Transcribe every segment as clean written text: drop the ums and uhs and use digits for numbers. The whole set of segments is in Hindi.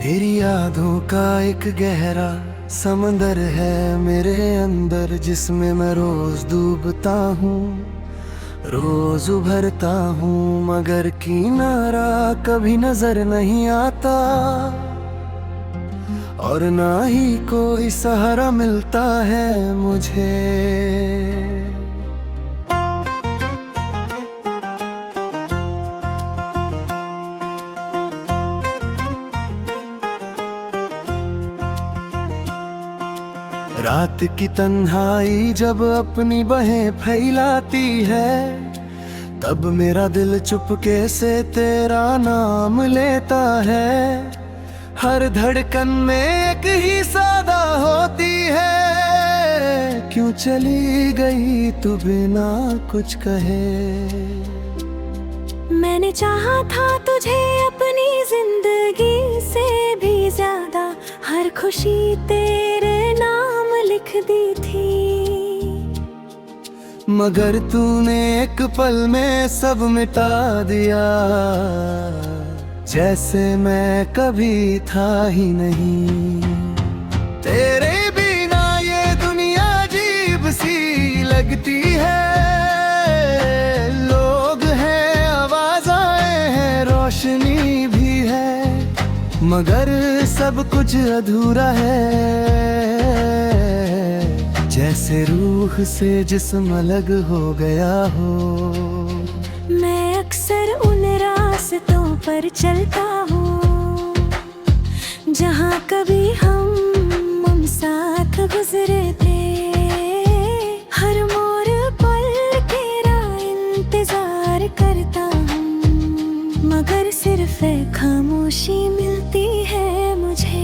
तेरी यादों का एक गहरा समंदर है मेरे अंदर, जिसमें मैं रोज डूबता हूँ, रोज उभरता हूँ, मगर किनारा कभी नजर नहीं आता और ना ही कोई सहारा मिलता है मुझे। रात की तन्हाई जब अपनी बाहें फैलाती है, तब मेरा दिल चुपके से तेरा नाम लेता है। हर धड़कन में एक ही सदा होती है, क्यों चली गई तू बिना कुछ कहे। मैंने चाहा था तुझे अपनी जिंदगी से भी ज्यादा, हर खुशी तेरे नाम लिख दी थी, मगर तूने एक पल में सब मिटा दिया, जैसे मैं कभी था ही नहीं। तेरे बिना ये दुनिया अजीब सी लगती है, लोग हैं, आवाज़ें हैं, रोशनी भी है, मगर सब कुछ अधूरा है, जैसे रूह से जिस्म अलग हो गया हो। मैं अक्सर उन रास्तों पर चलता हूँ जहाँ कभी हम साथ गुजरे थे, हर मोड़ पल तेरा इंतजार करता हूँ, मगर सिर्फ एक खामोशी मिलती है मुझे।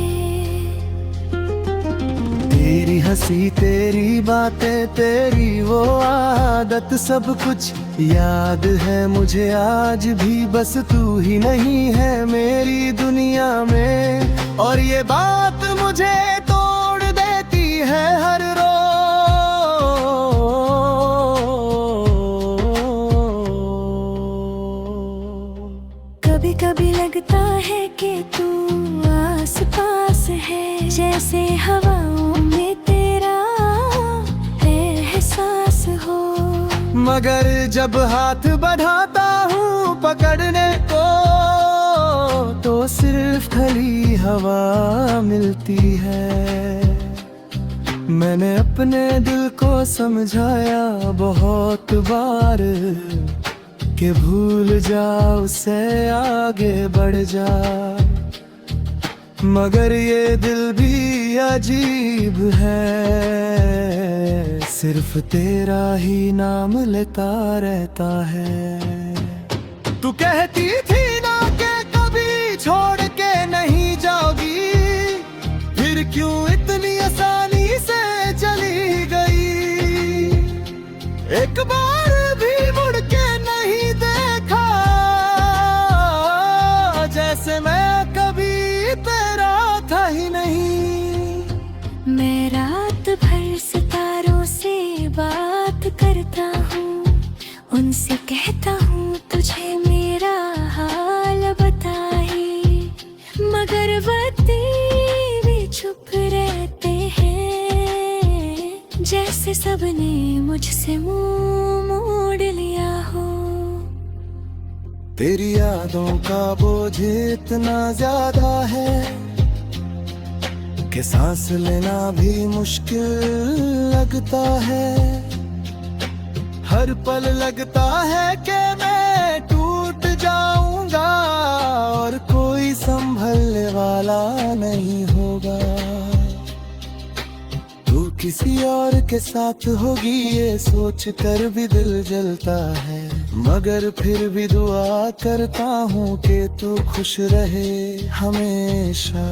तेरी हंसी, तेरी बातें, तेरी वो आदत, सब कुछ याद है मुझे आज भी, बस तू ही नहीं है मेरी दुनिया में, और ये बात मुझे तोड़ देती है हर रोज। कभी कभी लगता है कि तू आस पास है, जैसे हवाओं में तेरा एहसास हो, मगर जब हाथ बढ़ाता हूँ पकड़ने को, तो सिर्फ खली हवा मिलती है। मैंने अपने दिल को समझाया बहुत बार कि भूल जा उसे, आगे बढ़ जा, मगर ये दिल भी अजीब है, सिर्फ तेरा ही नाम लेता रहता है। तू कहती थी ना कि कभी छोड़ के नहीं जाओगी, फिर क्यों इतनी आसानी से चली गई। एक बार भी मुड़ के नहीं देखा, जैसे मैं कभी तेरा था ही नहीं। मैं रात भर सितारों से बात करता हूँ, उनसे कहता हूँ तुझे मेरा हाल बताए, मगर बत्ती भी चुप रहते हैं, जैसे सबने मुझसे मुंह मोड़ लिया हो। तेरी यादों का बोझ इतना ज्यादा है कि सांस लेना भी मुश्किल लगता है। हर पल लगता है कि मैं टूट जाऊंगा और कोई संभलने वाला नहीं होगा। तू किसी और के साथ होगी ये सोच कर भी दिल जलता है, मगर फिर भी दुआ करता हूँ कि तू खुश रहे हमेशा।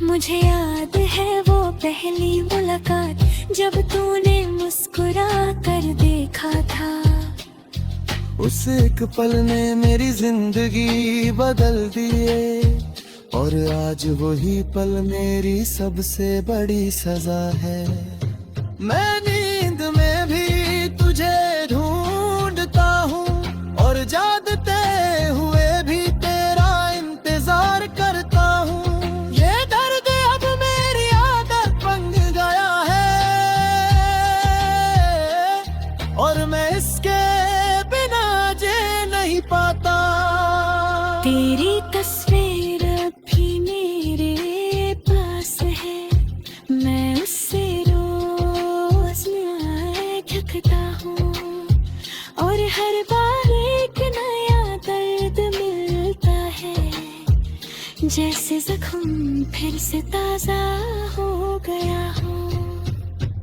मुझे याद है वो पहली मुलाकात, जब तूने मुस्कुरा कर देखा था, उस एक पल ने मेरी जिंदगी बदल दिए, और आज वही पल मेरी सबसे बड़ी सजा है। मैं नींद में भी तुझे ढूंढता हूँ, और जागते हुए भी तेरा इंतजार जैसे जख्म फिर से ताजा हो गया हो।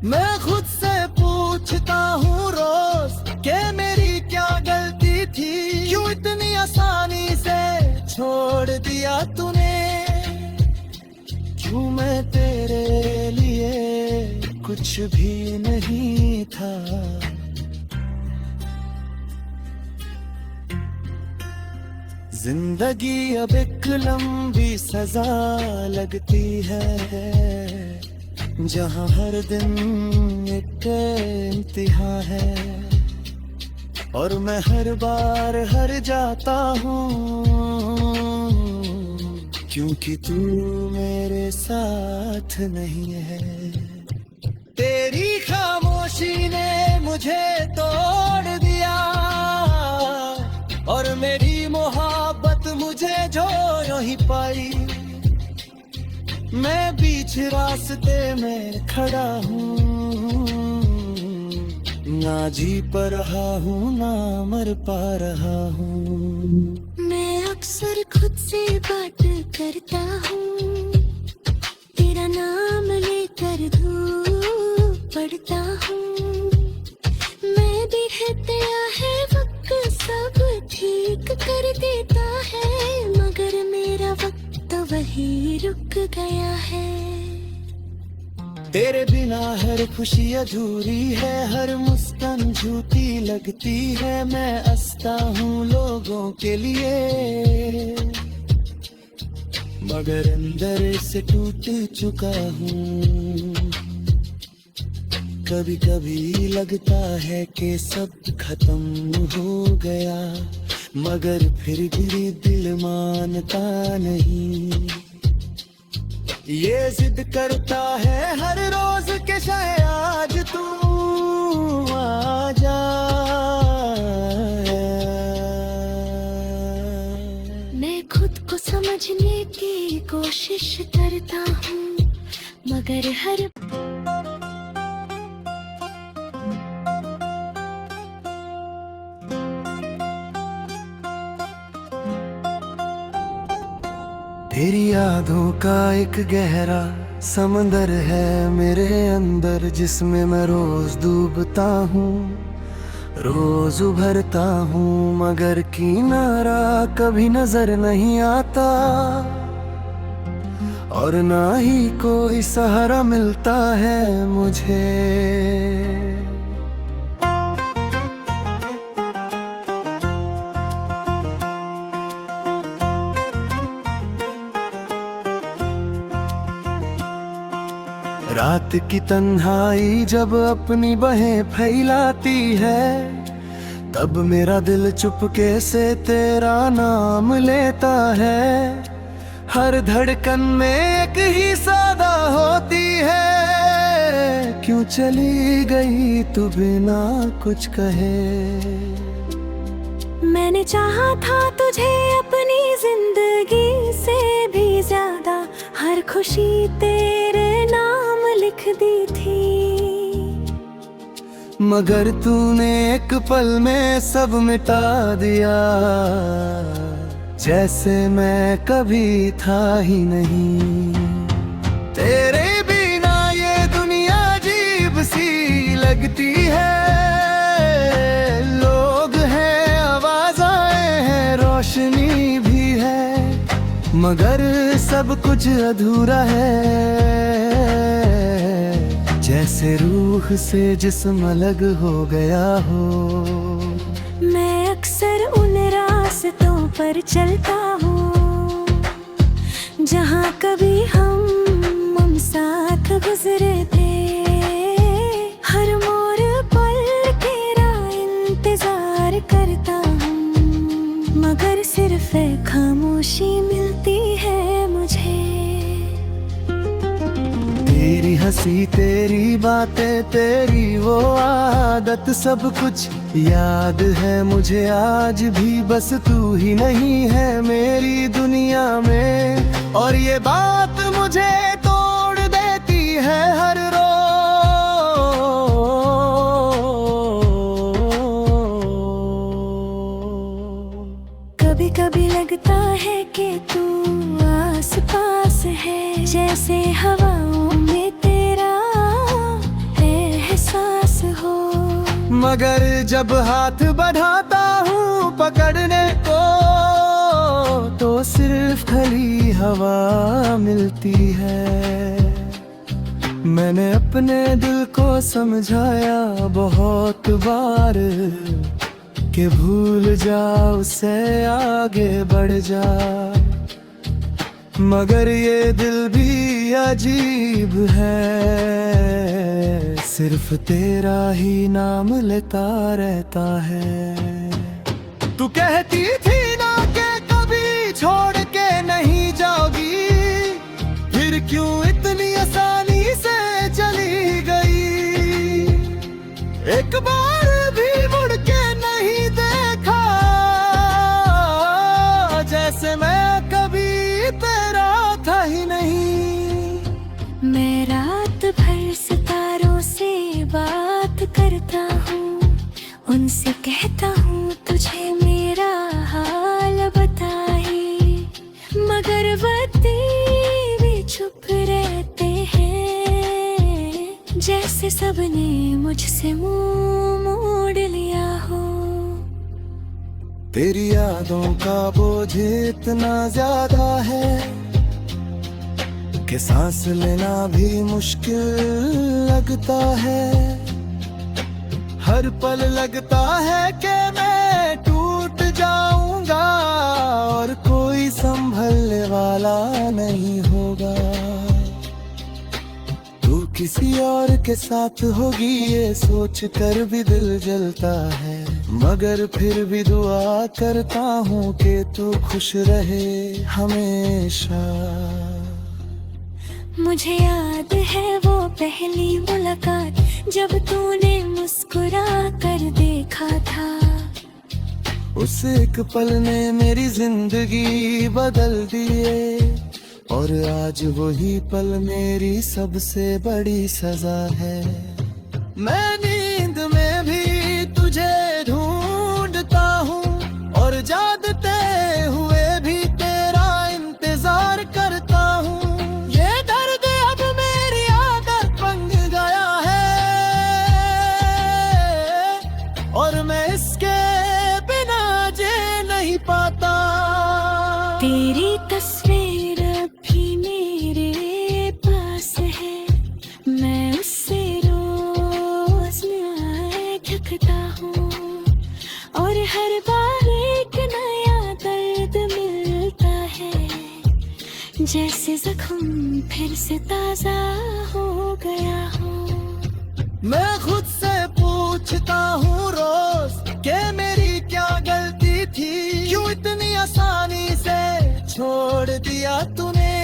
मैं खुद से पूछता हूँ रोज कि मेरी क्या गलती थी, क्यों इतनी आसानी से छोड़ दिया तूने, क्यों मैं तेरे लिए कुछ भी नहीं था। जिंदगी अब एक लंबी सजा लगती है, जहाँ हर दिन एक इम्तिहान है, और मैं हर बार हार जाता हूँ, क्योंकि तू मेरे साथ नहीं है। तेरी खामोशी ने मुझे तोड़ दिया, और मेरी मोहब्बत मुझे जो यूं ही पाई। मैं बीच रास्ते में खड़ा हूँ, ना जी पा रहा हूँ ना मर पा रहा हूँ। मैं अक्सर खुद से बात करता हूँ, तेरा नाम लेकर धूप पड़ता हूँ। मैं भी है तेरा है वक्त सब ठीक कर देता है, मगर मेरा वक्त तो वही रुक गया है। तेरे बिना हर खुशी अधूरी है, हर मुस्कान झूठी लगती है। मैं हंसता हूँ लोगों के लिए, मगर अंदर से टूट चुका हूँ। कभी कभी लगता है कि सब खत्म हो गया, मगर फिर भी दिल मानता नहीं। ये जिद करता है हर रोज के शायद आज तू आ जा। मैं खुद को समझने की कोशिश करता हूँ, मगर हर तेरी यादों का एक गहरा समंदर है मेरे अंदर, जिसमें मैं रोज डूबता हूँ, रोज उभरता हूँ, मगर किनारा कभी नजर नहीं आता, और ना ही कोई सहारा मिलता है मुझे। रात की तन्हाई जब अपनी बाहें फैलाती है, तब मेरा दिल चुपके से तेरा नाम लेता है। हर धड़कन में एक ही सदा होती है, क्यों चली गई तू बिना कुछ कहे। मैंने चाहा था तुझे अपनी जिंदगी से भी ज्यादा, हर खुशी तेरे नाम लिख दी थी, मगर तूने एक पल में सब मिटा दिया, जैसे मैं कभी था ही नहीं। तेरे बिना ये दुनिया अजीब सी लगती है, लोग हैं आवाज़ें हैं रोशनी भी है, मगर सब कुछ अधूरा है, जैसे रूह से जिस्म अलग हो गया हो। मैं अक्सर उन रास्तों पर चलता हूँ, जहाँ कभी हम साथ गुजरे थे। हर मोड़ पर तेरा इंतजार करता हूँ, मगर सिर्फ एक खामोशी मिलती है मुझे। तेरी हंसी तेरी बातें तेरी वो आदत, सब कुछ याद है मुझे आज भी, बस तू ही नहीं है मेरी दुनिया में, और ये बात मुझे तोड़ देती है हर रोज। कभी कभी लगता है कि तू आस मगर जब हाथ बढ़ाता हूँ पकड़ने को तो सिर्फ खली हवा मिलती है। मैंने अपने दिल को समझाया बहुत बार कि भूल जा उसे आगे बढ़ जा, मगर ये दिल भी अजीब है, सिर्फ तेरा ही नाम लेता रहता है। तू कहती थी ना कि कभी छोड़ के नहीं जाओगी, फिर क्यों इतनी आसानी से चली गई। एक बार भी मुड़ के नहीं देखा, जैसे मैं कभी तेरा था ही नहीं। मैं रात भर सितारों से बात करता हूँ, उनसे कहता हूँ तुझे मेरा हाल बताए, मगर बत्ती भी चुप रहते हैं, जैसे सबने मुझसे मुंह मोड़ लिया हो। तेरी यादों का बोझ इतना ज्यादा है कि सांस लेना भी मुश्किल लगता है। हर पल लगता है कि मैं टूट जाऊंगा और कोई संभलने वाला नहीं होगा। तू किसी और के साथ होगी ये सोच कर भी दिल जलता है, मगर फिर भी दुआ करता हूँ कि तू खुश रहे हमेशा। मुझे याद है वो पहली मुलाकात जब तूने मुस्कुरा कर देखा था। उस एक पल ने मेरी जिंदगी बदल दिए और आज वही पल मेरी सबसे बड़ी सजा है। मैं नींद में भी तुझे ढूंढता हूँ और जागते हुए भी तेरा इंतजार करता हूँ। ये दर्द अब मेरी आदत बन गया है और मैं इसके बिना जी नहीं पाता। तेरी तस्वीर भी मेरे पास है, मैं उससे रोज न्याय ठकता हूँ और हर बार एक नया दर्द मिलता है, जैसे जख्म फिर से ताजा हो गया हो। मैं खुद से पूछता हूँ रोज कि मेरी क्या गलती थी, क्यों इतनी आसानी से छोड़ दिया तूने,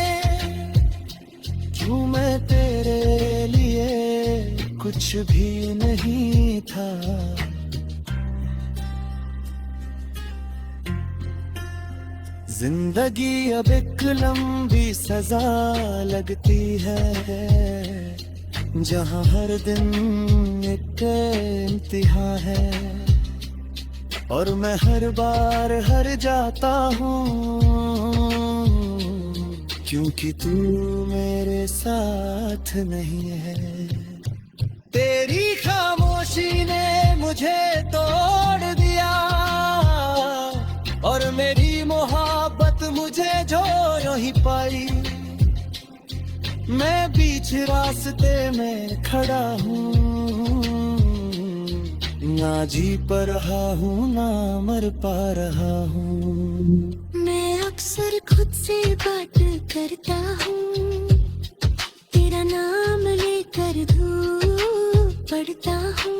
क्यों मैं तेरे लिए कुछ भी नहीं था। जिंदगी अब एक लंबी सजा लगती है, जहाँ हर दिन एक इम्तिहान है और मैं हर बार हार जाता हूँ, क्योंकि तू मेरे साथ नहीं है। तेरी खामोशी ने मुझे तोड़ दिया और मेरी मोहब्बत मुझे जो ही पाई। मैं बीच रास्ते में खड़ा हूँ, ना जी पा रहा हूँ ना मर पा रहा हूँ। मैं अक्सर खुद से बात करता हूँ, तेरा नाम लेकर धूप पड़ता हूँ।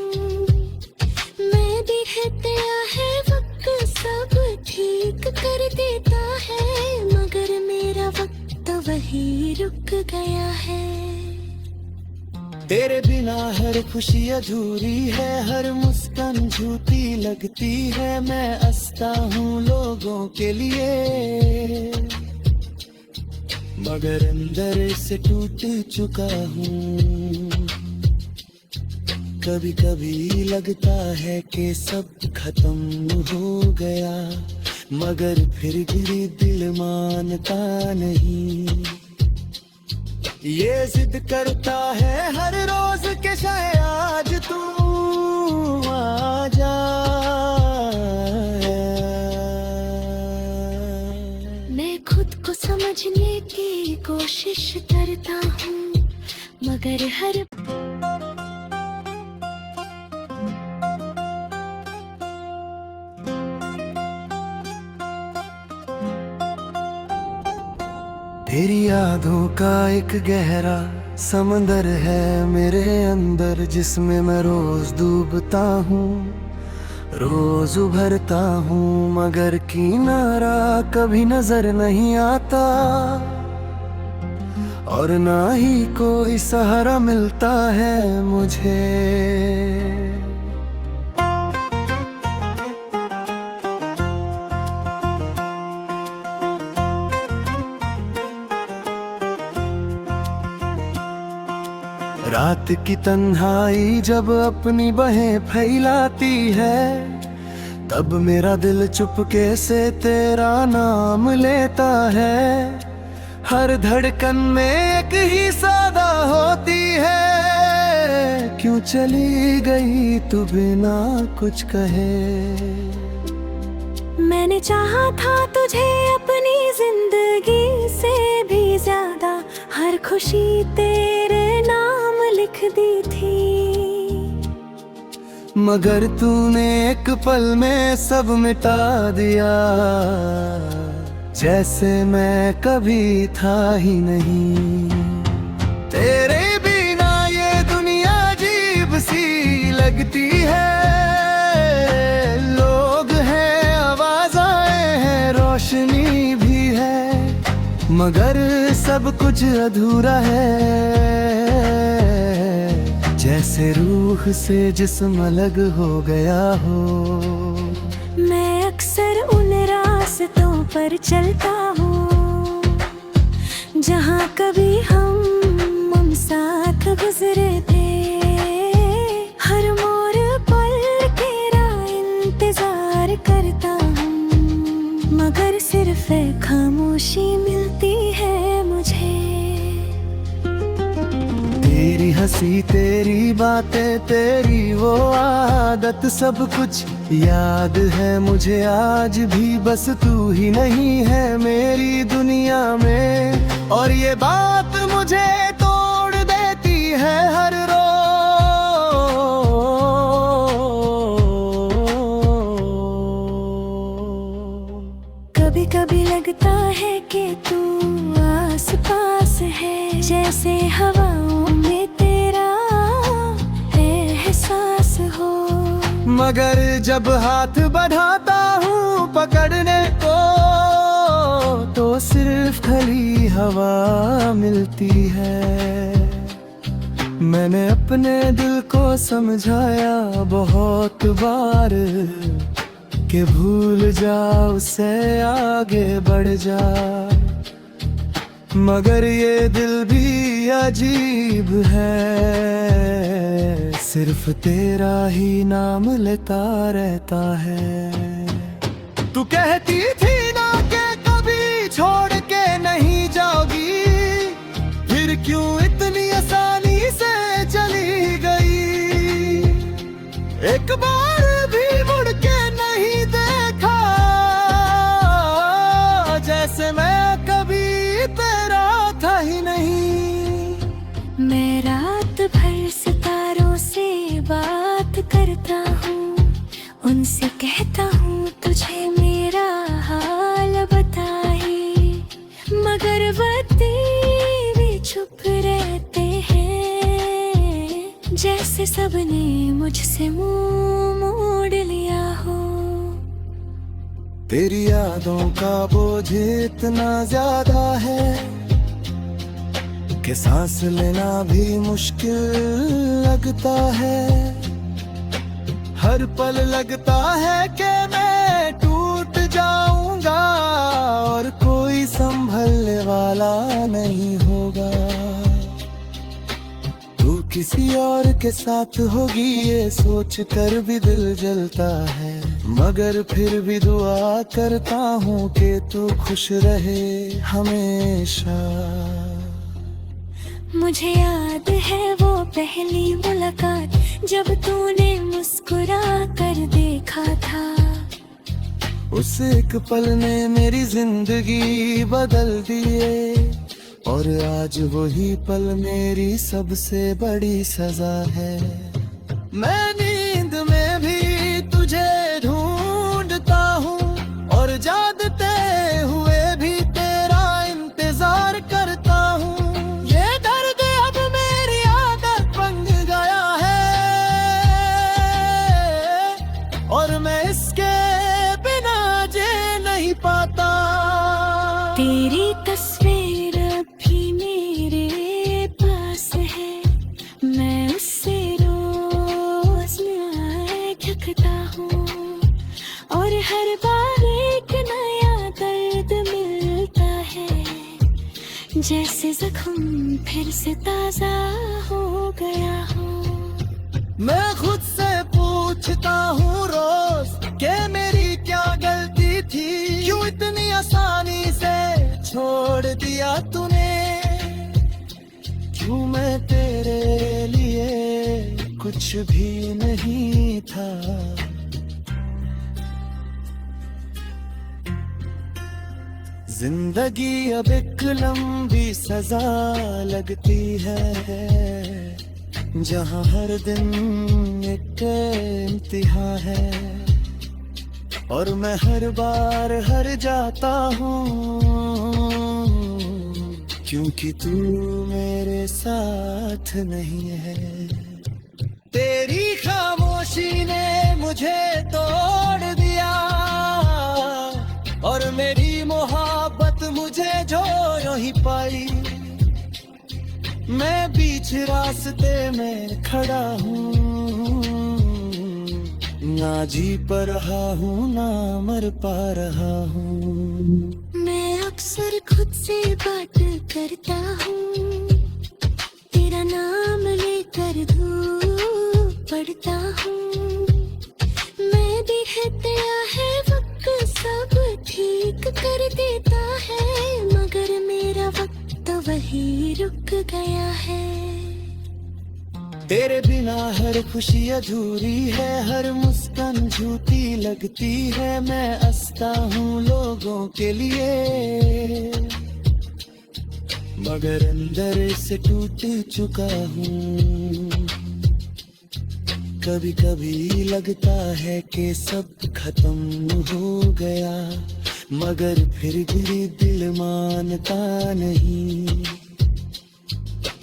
मैं भी है तेरा है वक्त सब ठीक कर देता है, मगर मेरा वक्त तो वही रुक गया है। तेरे बिना हर खुशी अधूरी है, हर मुस्कान झूठी लगती है। मैं हंसता हूँ लोगों के लिए, मगर अंदर से टूट चुका हूँ। कभी कभी लगता है कि सब खत्म हो गया, मगर फिर भी दिल मानता नहीं। ये जिद करता है हर रोज के शायद आज तू आ कोशिश करता हूँ मगर हर तेरी यादों का एक गहरा समंदर है मेरे अंदर, जिसमें मैं रोज डूबता हूँ, रोज उभरता हूँ, मगर किनारा कभी नजर नहीं आता और ना ही कोई सहारा मिलता है मुझे। रात की तन्हाई जब अपनी बाहें फैलाती है, तब मेरा दिल चुपके से तेरा नाम लेता है। हर धड़कन में एक ही सदा होती है, क्यों चली गई तू बिना कुछ कहे। मैंने चाहा था तुझे अपनी जिंदगी से भी ज्यादा, हर खुशी तेरे नाम लिख दी थी, मगर तूने एक पल में सब मिटा दिया, जैसे मैं कभी था ही नहीं। तेरे बिना ये दुनिया अजीब सी लगती है, लोग हैं, आवाज़ें हैं, रोशनी भी है, मगर सब कुछ अधूरा है, जैसे रूह से जिस्म अलग हो गया हो। मैं अक्सर उन रास्तों पर चलता हूँ जहाँ कभी हम साथ गुजरे थे, हर मोड़ पर तेरा इंतजार करता हूँ, मगर सिर्फ खामोशी मिलती है मुझे। तेरी हंसी, तेरी बातें, तेरी वो आदत, सब कुछ याद है मुझे आज भी, बस तू ही नहीं है मेरी दुनिया में, और ये बात मुझे तोड़ देती है हर रोज। कभी कभी लगता है कि तू आस पास है, जैसे हवाओं में तेरा एहसास हो, मगर जब हाथ बढ़ाता हूँ पकड़ने को, तो सिर्फ खली हवा मिलती है। मैंने अपने दिल को समझाया बहुत बार कि भूल जा उसे, आगे बढ़ जा, मगर ये दिल भी अजीब है, सिर्फ तेरा ही नाम लेता रहता है। तू कहती थी ना कि कभी छोड़ के नहीं जाओगी, फिर क्यों इतनी आसानी से चली गई। एक बार भी मुड़ के नहीं देखा, जैसे मैं कभी तेरा था ही नहीं। मैं रात भर सितारों से बात करता हूँ, उनसे कहता हूँ तुझे मेरा हाल बताए, मगर बत्ती भी चुप रहते हैं, जैसे सबने मुझसे मुंह मोड़ लिया हो। तेरी यादों का बोझ इतना ज्यादा है कि सांस लेना भी मुश्किल लगता है। हर पल लगता है कि मैं टूट जाऊंगा और कोई संभलने वाला नहीं होगा। तू किसी और के साथ होगी ये सोच कर भी दिल जलता है, मगर फिर भी दुआ करता हूँ कि तू खुश रहे हमेशा। मुझे याद है वो पहली मुलाकात जब तूने मुस्कुरा कर देखा था। उस एक पल ने मेरी जिंदगी बदल दिए और आज वही पल मेरी सबसे बड़ी सजा है। मैं नींद में भी तुझे ढूंढता हूँ और जागते हुए भी तेरा इंतजार करता हूँ। ये दर्द अब मेरी आदत बन गया है और मैं इसके बिना जी नहीं पाता। तेरी तस्वीर अभी मेरे पास है, मैं उससे रोज झकता हूँ और हर बार एक नया दर्द मिलता है, जैसे जख्म फिर से ताजा हो गया हो। मैं खुद से पूछता हूँ रोज कि मेरी क्या गलती थी, क्यों इतनी आसानी से छोड़ दिया तूने, क्यों मैं तेरे लिए कुछ भी नहीं था। जिंदगी अब एक लंबी सजा लगती है, जहाँ हर दिन एक इम्तिहान है और मैं हर बार हार जाता हूँ, क्योंकि तू मेरे साथ नहीं है। तेरी खामोशी ने मुझे तोड़ दिया और मेरी मोहब्बत मुझे जो यूं ही पाई। मैं बीच रास्ते में खड़ा हूँ, ना जी पा रहा हूँ ना मर पा रहा हूँ। मैं अक्सर खुद से बात करता हूँ, तेरा नाम लेकर धूप पड़ता हूँ। मैं भी है तेरा है वक्त सब ठीक कर देता है, मगर मेरा वक्त तो वही रुक गया है। तेरे बिना हर खुशी अधूरी है, हर मुस्कान झूठी लगती है। मैं हंसता हूँ लोगों के लिए, मगर अंदर से टूट चुका हूँ। कभी कभी लगता है कि सब खत्म हो गया, मगर फिर भी दिल मानता नहीं।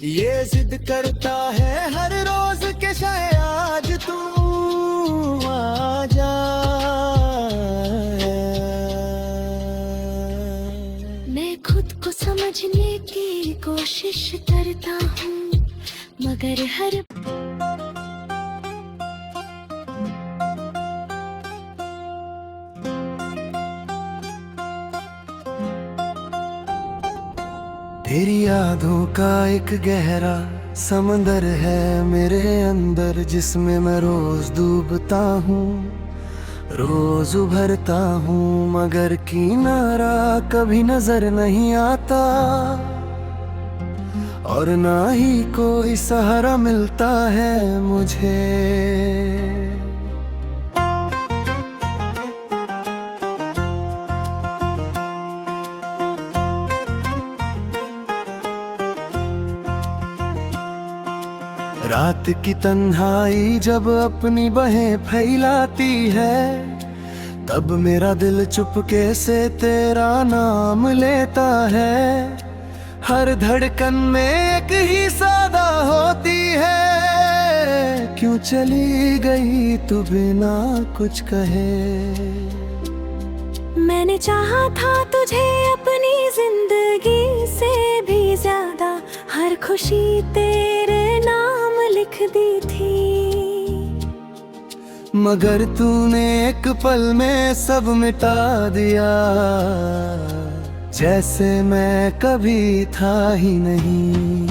ये जिद करता है हर रोज के शायद आज तू आ जा। मैं खुद को समझने की कोशिश करता हूँ, मगर हर तेरी यादों का एक गहरा समंदर है मेरे अंदर, जिसमें मैं रोज डूबता हूँ, रोज उभरता हूँ, मगर किनारा कभी नजर नहीं आता और ना ही कोई सहारा मिलता है मुझे। रात की तन्हाई जब अपनी बाहें फैलाती है, तब मेरा दिल चुपके से तेरा नाम लेता है। हर धड़कन में एक ही सदा होती है, क्यों चली गई तू बिना कुछ कहे। मैंने चाहा था तुझे अपनी जिंदगी से भी ज्यादा, हर खुशी तेरे नाम लिख दी थी, मगर तूने एक पल में सब मिटा दिया, जैसे मैं कभी था ही नहीं।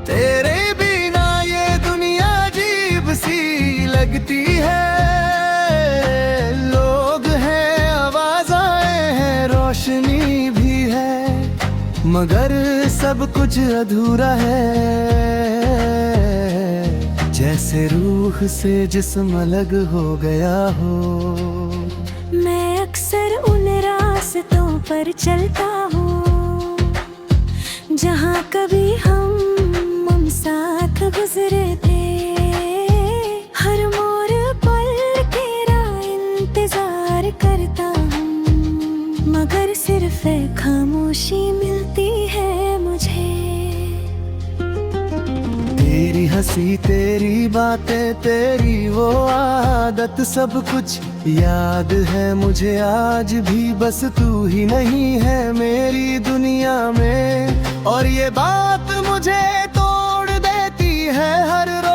तेरे बिना ये दुनिया अजीब सी लगती है, लोग हैं आवाज़ें हैं रोशनी भी है, मगर सब कुछ अधूरा है। जैसे रूह से जिस्म अलग हो गया हो। मैं अक्सर उन रास्तों पर चलता हूँ जहाँ कभी हम साथ गुजरे थे, हर मोड़ पल तेरा इंतजार करता हूँ, मगर सिर्फ खामोशी मिलती है मुझे। तेरी हंसी, तेरी बातें, तेरी वो आदत, सब कुछ याद है मुझे आज भी। बस तू ही नहीं है मेरी दुनिया में, और ये बात मुझे तोड़ देती है हर रोज।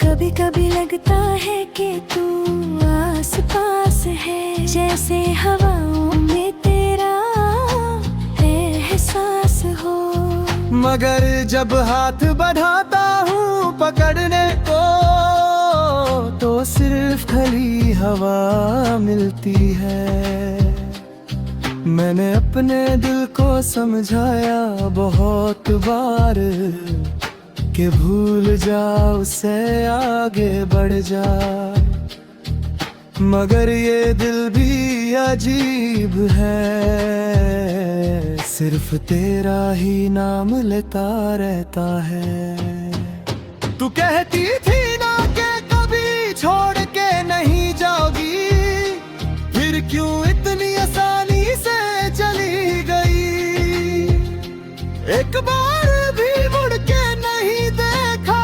कभी कभी लगता है कि तू आस पास है, जैसे हवाओं में तेरा एहसास हो, मगर जब हाथ बढ़ाता हूँ पकड़ने को, तो सिर्फ खली हवा मिलती है। मैंने अपने दिल को समझाया बहुत बार कि भूल जा उसे, आगे बढ़ जा, मगर ये दिल भी अजीब है, सिर्फ तेरा ही नाम लेता रहता है। तू कहती थी ना कि कभी छोड़ के नहीं जाओगी, फिर क्यों इतनी आसानी से चली गई। एक बार भी मुड़ के नहीं देखा,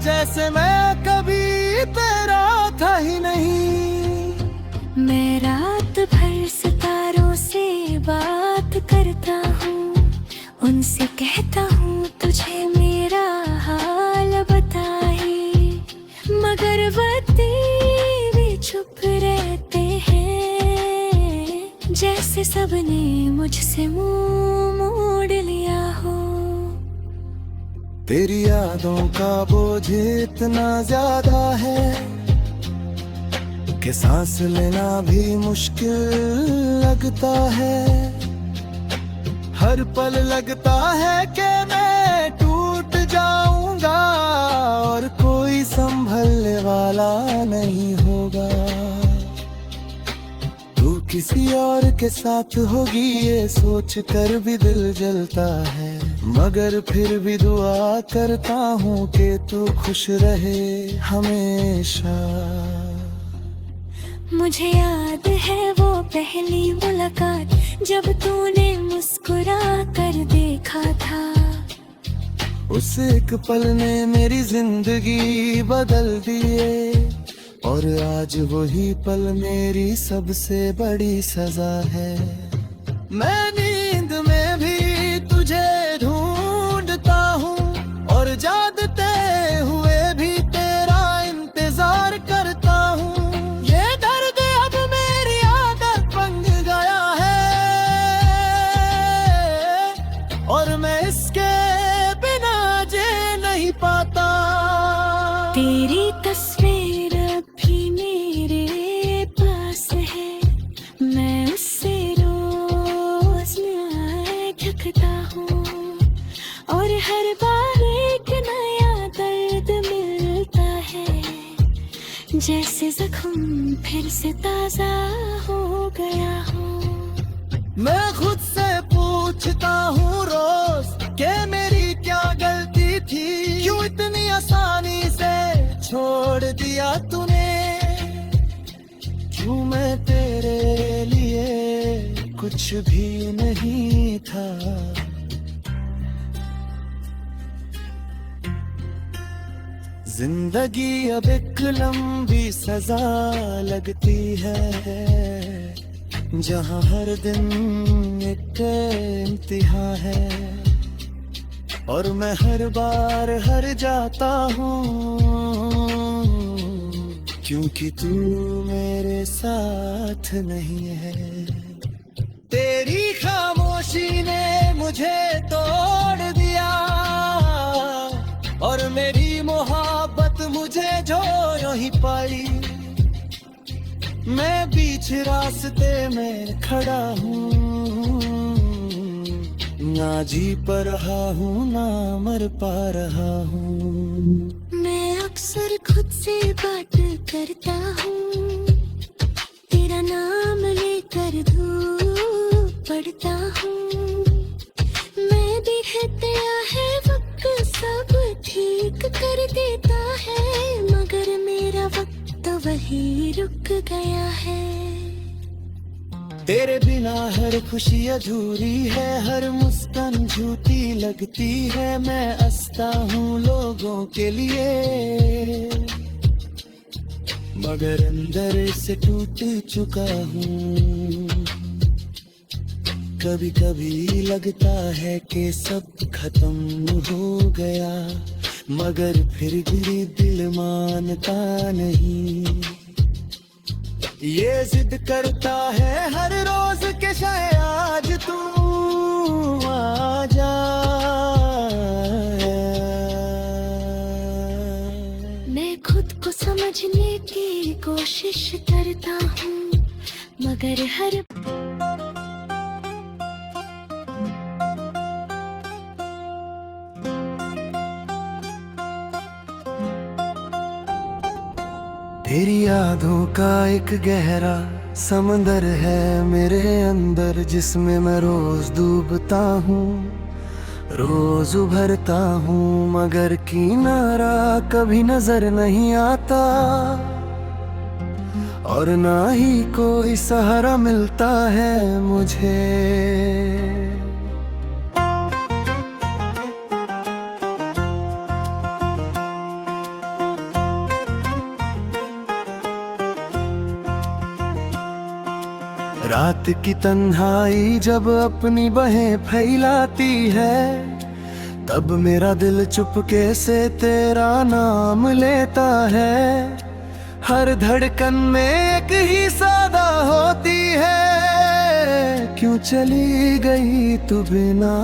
जैसे मैं कभी तेरा था ही नहीं। मैं रात भर सितारों से बात करता हूँ, उनसे कहता हूँ तुझे मेरा हाल बताए, मगर वती भी चुप रहते हैं, जैसे सबने मुझसे मुंह मोड़ लिया हो। तेरी यादों का बोझ इतना ज्यादा है कि सांस लेना भी मुश्किल लगता है। हर पल लगता है कि मैं टूट जाऊंगा और कोई संभलने वाला नहीं होगा। तू किसी और के साथ होगी ये सोच कर भी दिल जलता है, मगर फिर भी दुआ करता हूँ कि तू खुश रहे हमेशा। मुझे याद है वो पहली मुलाकात, जब तूने मुस्कुरा कर देखा था। उस एक पल ने मेरी जिंदगी बदल दिए, और आज वही पल मेरी सबसे बड़ी सजा है। मैं नींद में भी तुझे ढूंढता हूँ, और जागते हुए भी तेरा इंतजार करता हूँ। ये दर्द अब मेरी आदत बन गया है, और मैं इसके बिना जी नहीं पाता। तेरी तस्वीर अभी मेरे पास है, मैं उससे रोज न्याय ढकता हूँ, और हर बार एक नया दर्द मिलता है, जैसे जख्म फिर से ताजा हो गया हो। मैं खुद से पूछता हूँ रोज कि मेरी क्या गलती थी, क्यों इतनी आसानी से छोड़ दिया तूने। क्यों मैं तेरे लिए कुछ भी नहीं था। जिंदगी अब एक लंबी सजा लगती है, जहाँ हर दिन एक इम्तिहान है, और मैं हर बार हार जाता हूँ, क्योंकि तू मेरे साथ नहीं है। तेरी खामोशी ने मुझे तोड़ दिया, और मेरी मोहब्बत मुझे जो ही पाई। मैं बीच रास्ते में खड़ा हूँ, ना जी पा रहा हूँ ना मर पा रहा हूँ। मैं अक्सर खुद खुद से बात करता हूँ, तेरा नाम लेकर धूप पड़ता हूँ। मैं भी है तेरा है वक्त सब ठीक कर देता है, मगर मेरा वक्त तो वही रुक गया है। तेरे बिना हर खुशी अधूरी है, हर मुस्कान झूठी लगती है। मैं हंसता हूँ लोगों के लिए, मगर अंदर से टूट चुका हूँ। कभी कभी लगता है कि सब खत्म हो गया, मगर फिर भी दिल मानता नहीं। ये जिद करता है हर रोज के शायद आज तू आ जा। मैं खुद को समझने की कोशिश करता हूँ, मगर हर तेरी यादों का एक गहरा समंदर है मेरे अंदर, जिसमें मैं रोज डूबता हूँ, रोज उभरता हूँ, मगर किनारा कभी नजर नहीं आता, और ना ही कोई सहारा मिलता है मुझे। रात की तन्हाई जब अपनी बाहें फैलाती है, तब मेरा दिल चुपके से तेरा नाम लेता है। हर धड़कन में एक ही सदा होती है, क्यों चली गई तू बिना।